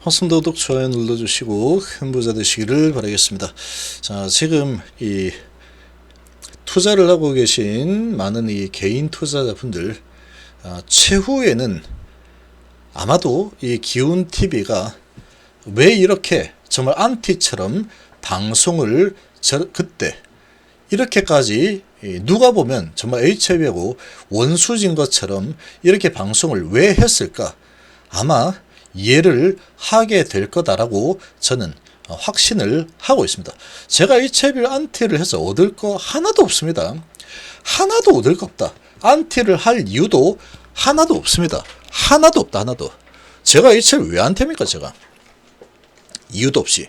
허슨도 구독, 좋아요 눌러주시고 큰 부자 되시기를 바라겠습니다. 자, 지금 이 투자를 하고 계신 많은 이 개인 투자자분들, 최후에는 아마도 이 기운TV가 왜 이렇게 정말 안티처럼 방송을 그때 이렇게까지 누가 보면 정말 HIV하고 원수진 것처럼 이렇게 방송을 왜 했을까? 아마 이해를 하게 될 거다라고 저는 확신을 하고 있습니다. 제가 HIV를 안티를 해서 얻을 거 하나도 없습니다. 하나도 얻을 거 없다. 안티를 할 이유도 하나도 없습니다. 하나도 없다. 하나도. 제가 HIV 왜 안티입니까? 제가 이유도 없이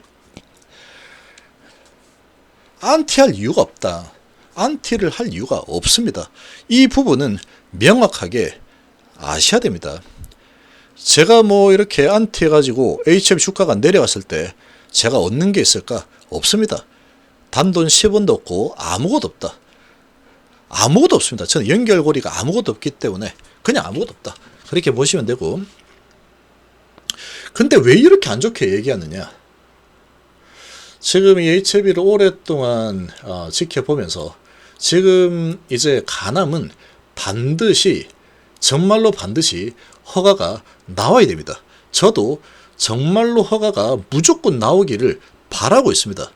안티할 이유가 없다. 안티를 할 이유가 없습니다. 이 부분은 명확하게 아셔야 됩니다. 제가 뭐 이렇게 안티 해가지고 HIV 주가가 내려갔을 때 제가 얻는 게 있을까? 없습니다. 단돈 10원도 없고 아무것도 없다. 아무것도 없습니다. 저는 연결고리가 아무것도 없기 때문에 그냥 아무것도 없다. 그렇게 보시면 되고. 근데 왜 이렇게 안 좋게 얘기하느냐? 지금 이 HIV를 오랫동안 지켜보면서 지금 이제 간암은 반드시 정말로 반드시 허가가 나와야 됩니다. 저도 정말로 허가가 무조건 나오기를 바라고 있습니다.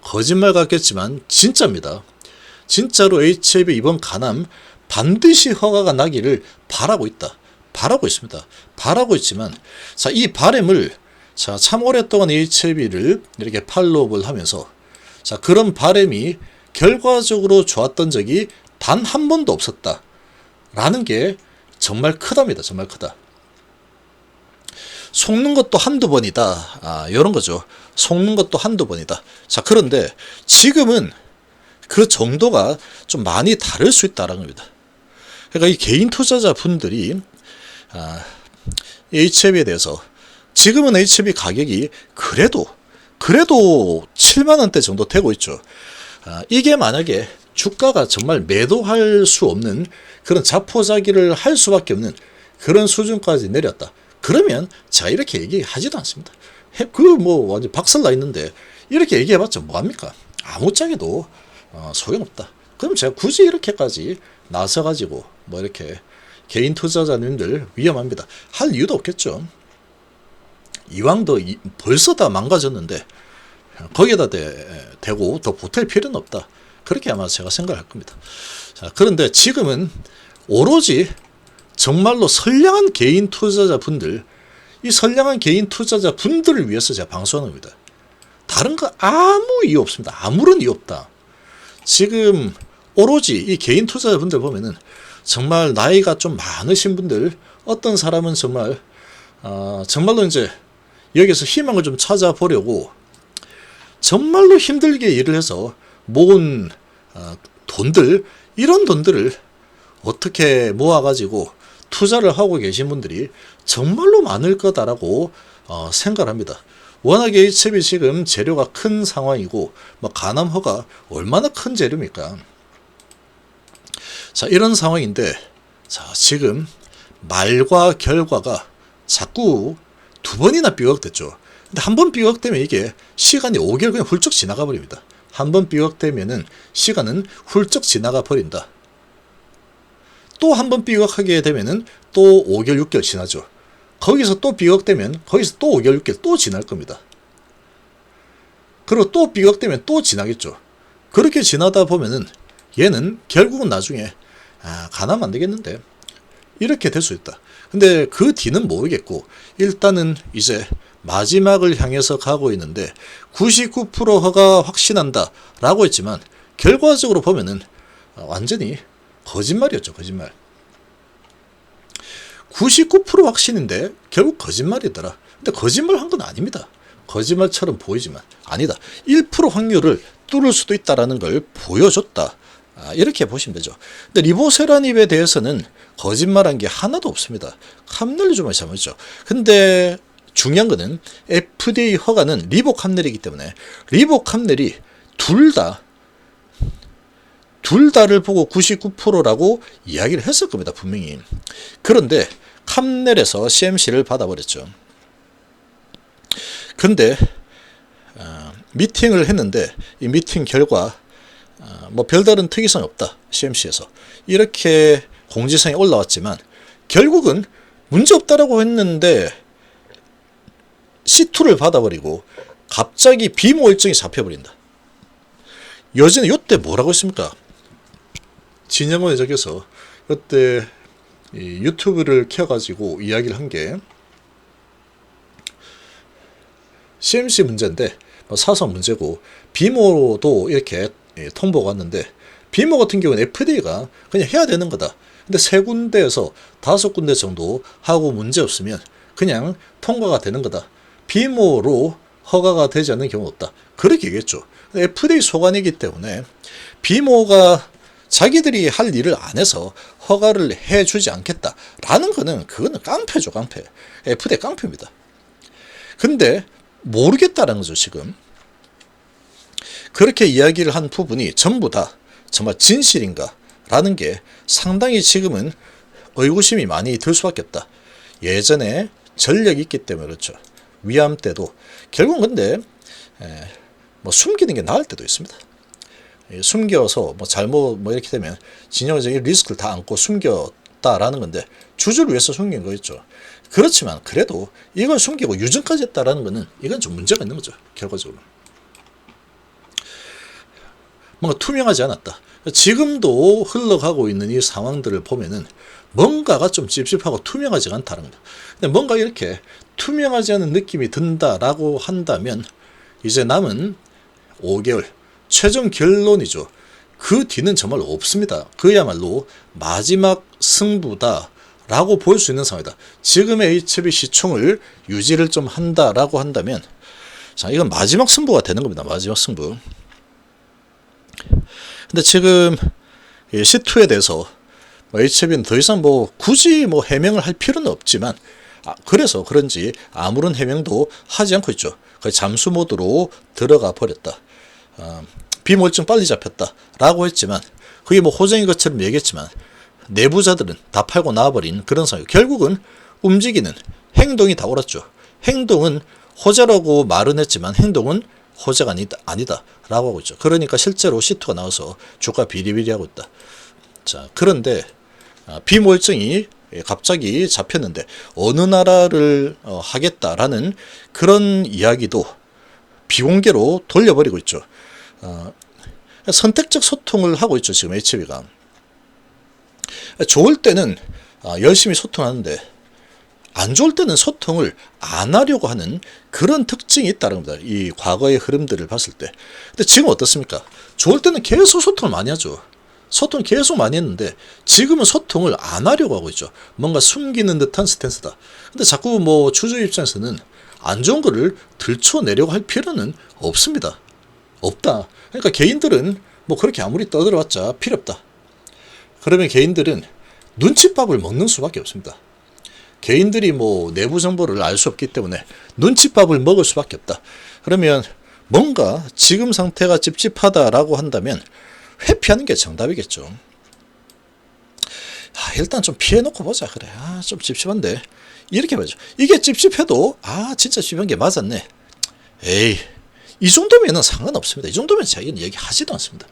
거짓말 같겠지만 진짜입니다. 진짜로 HIV 이번 간암 반드시 허가가 나기를 바라고 있다. 바라고 있습니다. 바라고 있지만 자, 이 바람을 참 오랫동안 HIV를 이렇게 팔로우를 하면서 자, 그런 바람이 결과적으로 좋았던 적이 단 한 번도 없었다. 라는 게 정말 크답니다. 정말 크다. 속는 것도 한두 번이다. 이런 거죠. 속는 것도 한두 번이다. 자, 그런데 지금은 그 정도가 좀 많이 다를 수 있다는 겁니다. 그러니까 이 개인 투자자 분들이 HIV에 대해서 지금은 HIV 가격이 그래도 7만원대 정도 되고 있죠. 이게 만약에 주가가 정말 매도할 수 없는 그런 자포자기를 할 수밖에 없는 그런 수준까지 내렸다. 그러면 제가 이렇게 얘기하지도 않습니다. 뭐 완전 박살나 있는데 이렇게 얘기해봤자 뭐합니까? 아무짝에도 소용없다. 그럼 제가 굳이 이렇게까지 나서가지고 뭐 이렇게 개인 투자자님들 위험합니다. 할 이유도 없겠죠. 이왕도 벌써 다 망가졌는데 거기에다 대고 더 보탤 필요는 없다. 그렇게 아마 제가 생각할 겁니다. 자, 그런데 지금은 오로지 정말로 선량한 개인 투자자분들, 이 선량한 개인 투자자분들을 위해서 제가 방송하는 겁니다. 다른 거 아무 이유 없습니다. 아무런 이유 없다. 지금 오로지 이 개인 투자자분들 보면은 정말 나이가 좀 많으신 분들, 어떤 사람은 정말 정말로 이제 여기서 희망을 좀 찾아보려고 정말로 힘들게 일을 해서 모은 돈들, 이런 돈들을 어떻게 모아가지고 투자를 하고 계신 분들이 정말로 많을 거다라고 생각합니다. 워낙에 HIV 지금 재료가 큰 상황이고 뭐 간암허가 얼마나 큰 재료입니까? 자, 이런 상황인데 자, 지금 말과 결과가 자꾸 두 번이나 삐걱댔죠. 근데 한 번 삐걱대면 이게 시간이 5개월 그냥 훌쩍 지나가 버립니다. 한 번 삐걱대면은 시간은 훌쩍 지나가 버린다. 또 한 번 삐걱하게 되면은 또 5개월, 6개월 지나죠. 거기서 또 삐걱대면 거기서 또 5개월, 6개월 또 지날 겁니다. 그리고 또 삐걱대면 또 지나겠죠. 그렇게 지나다 보면은 얘는 결국은 나중에 간하면 안 되겠는데 이렇게 될 수 있다. 근데 그 뒤는 모르겠고 일단은 이제 마지막을 향해서 가고 있는데 99% 허가 확신한다 라고 했지만 결과적으로 보면은 완전히 거짓말이었죠. 거짓말. 99% 확신인데 결국 거짓말이더라. 근데 거짓말 한 건 아닙니다. 거짓말처럼 보이지만 아니다. 1% 확률을 뚫을 수도 있다라는 걸 보여줬다. 이렇게 보시면 되죠. 근데 리보세라닙에 대해서는 거짓말한 게 하나도 없습니다. 캄넬이 좀 잘못했죠. 근데 중요한 거는 FDA 허가는 리보캄넬이기 때문에 리보캄넬이 둘 다를 보고 99%라고 이야기를 했을 겁니다. 분명히. 그런데 캄넬에서 CMC를 받아버렸죠. 근데 미팅을 했는데 이 미팅 결과 뭐 별다른 특이성이 없다. CMC에서 이렇게 공지사항이 올라왔지만 결국은 문제 없다라고 했는데 C2를 받아버리고 갑자기 비모 일정이 잡혀버린다. 여전히 이때 뭐라고 했습니까? 진영원 회장께서 그때 유튜브를 켜가지고 이야기를 한 게 CMC 문제인데 사선 문제고 비모도 이렇게 통보가 왔는데 비모 같은 경우는 FDA가 그냥 해야 되는 거다. 근데 3군데에서 5군데 정도 하고 문제 없으면 그냥 통과가 되는 거다. 비모로 허가가 되지 않는 경우는 없다. 그렇게 얘기했죠. FDA 소관이기 때문에 비모가 자기들이 할 일을 안 해서 허가를 해주지 않겠다라는 거는 그거는 깡패죠, 깡패. FDA 깡패입니다. 근데 모르겠다는 거죠, 지금. 그렇게 이야기를 한 부분이 전부 다 정말 진실인가? 라는 게 상당히 지금은 의구심이 많이 들 수밖에 없다. 예전에 전력이 있기 때문에 그렇죠. 위암 때도 결국은 근데 뭐 숨기는 게 나을 때도 있습니다. 숨겨서 뭐 잘못 뭐 이렇게 되면 진영적인 리스크를 다 안고 숨겼다라는 건데 주주를 위해서 숨긴 거겠죠. 그렇지만 그래도 이걸 숨기고 유증까지 했다라는 거는 이건 좀 문제가 있는 거죠. 결과적으로 뭔가 투명하지 않았다. 지금도 흘러가고 있는 이 상황들을 보면은 뭔가가 좀 찝찝하고 투명하지 않다는 거다. 근데 뭔가 이렇게 투명하지 않은 느낌이 든다라고 한다면 이제 남은 5개월 최종 결론이죠. 그 뒤는 정말 없습니다. 그야말로 마지막 승부다라고 볼 수 있는 상황이다. 지금의 HB 시총을 유지를 좀 한다라고 한다면 자, 이건 마지막 승부가 되는 겁니다. 마지막 승부. 근데 지금 C2에 대해서 HB는 더 이상 뭐 굳이 뭐 해명을 할 필요는 없지만 그래서 그런지 아무런 해명도 하지 않고 있죠. 거의 잠수 모드로 들어가 버렸다. 비모일증 빨리 잡혔다라고 했지만 그게 뭐 호정인 것처럼 얘기했지만 내부자들은 다 팔고 나와버린 그런 상황. 결국은 움직이는 행동이 다 옳았죠. 행동은 호재라고 말은 했지만 행동은 호재가 아니다 라고 하고 있죠. 그러니까 실제로 C2가 나와서 주가 비리비리하고 있다. 자, 그런데 비모일증이 갑자기 잡혔는데 어느 나라를 하겠다라는 그런 이야기도 비공개로 돌려버리고 있죠. 선택적 소통을 하고 있죠. 지금 HB가 좋을 때는 열심히 소통하는데 안 좋을 때는 소통을 안 하려고 하는 그런 특징이 있다는 겁니다. 이 과거의 흐름들을 봤을 때. 근데 지금 어떻습니까? 좋을 때는 계속 소통을 많이 하죠. 소통을 계속 많이 했는데 지금은 소통을 안 하려고 하고 있죠. 뭔가 숨기는 듯한 스탠스다. 근데 자꾸 뭐 주주 입장에서는 안 좋은 거를 들춰내려고 할 필요는 없습니다. 없다. 그러니까 개인들은 뭐 그렇게 아무리 떠들어봤자 필요 없다. 그러면 개인들은 눈칫밥을 먹는 수밖에 없습니다. 개인들이 뭐 내부 정보를 알 수 없기 때문에 눈칫밥을 먹을 수밖에 없다. 그러면 뭔가 지금 상태가 찝찝하다라고 한다면 회피하는 게 정답이겠죠. 일단 좀 피해놓고 보자. 그래. 좀 찝찝한데. 이렇게 말이죠. 이게 찝찝해도 진짜 찝찝한 게 맞았네. 에이, 이 정도면은 상관없습니다. 이 정도면 자기는 얘기하지도 않습니다.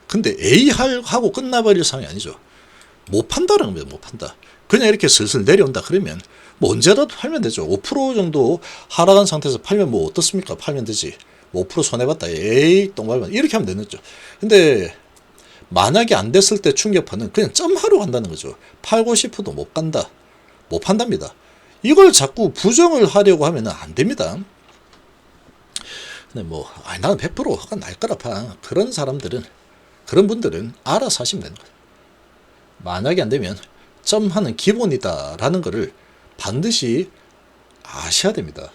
근데 에이 하고 끝나버릴 상황이 아니죠. 못 판다는 겁니다. 못 판다. 그냥 이렇게 슬슬 내려온다 그러면 뭐 언제라도 팔면 되죠. 5% 정도 하락한 상태에서 팔면 뭐 어떻습니까? 팔면 되지. 뭐 5% 손해봤다. 에이 똥발만 이렇게 하면 되는 거죠. 근데 만약에 안 됐을 때 충격파는 그냥 점하러 간다는 거죠. 팔고 싶어도 못 간다. 못 판답니다. 이걸 자꾸 부정을 하려고 하면 안 됩니다. 근데 뭐 나는 100%가 날 거라 봐. 그런 사람들은 그런 분들은 알아서 하시면 되는 거예요. 만약에 안 되면 점하는 기본이다라는 거를 반드시 아셔야 됩니다.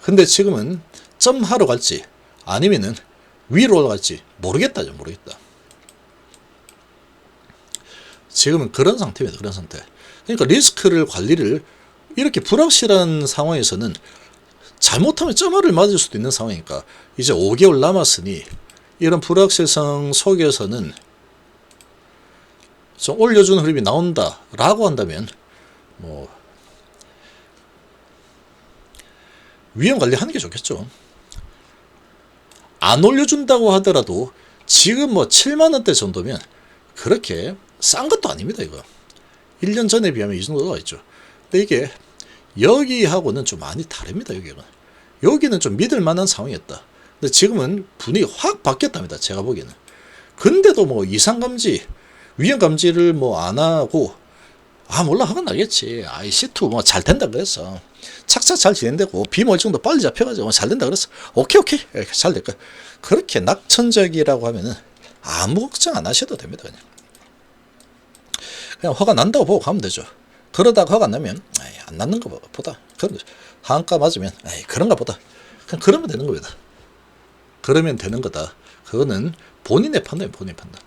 근데 지금은 점하러 갈지 아니면은 위로 올라갈지 모르겠다죠. 모르겠다. 지금은 그런 상태입니다. 그런 상태. 그러니까 리스크를 관리를 이렇게 불확실한 상황에서는 잘못하면 점화를 맞을 수도 있는 상황이니까 이제 5개월 남았으니 이런 불확실성 속에서는 좀 올려주는 흐름이 나온다라고 한다면 뭐 위험 관리하는 게 좋겠죠. 안 올려준다고 하더라도 지금 뭐 7만 원대 정도면 그렇게 싼 것도 아닙니다. 이거 1년 전에 비하면 이 정도가 있죠. 근데 이게 여기하고는 좀 많이 다릅니다. 여기는 좀 믿을 만한 상황이었다. 근데 지금은 분위기 확 바뀌었답니다. 제가 보기에는. 근데도 뭐 이상감지 위험감지를 뭐 안 하고 몰라 하건 나겠지. C2 뭐 잘 된다 그랬어. 착착 잘 진행되고 비몰증도 빨리 잡혀가지고 잘 된다 그랬어. 오케이 이렇게 잘 될 거야. 그렇게 낙천적이라고 하면은 아무 걱정 안 하셔도 됩니다. 그냥 화가 난다고 보고 가면 되죠. 그러다가 화가 안 나면 안 났는 것보다 그런 거죠. 한가 맞으면 그런가 보다. 그냥 그러면 되는 겁니다. 그러면 되는 거다. 그거는 본인의 판단이에요. 본인의 판단.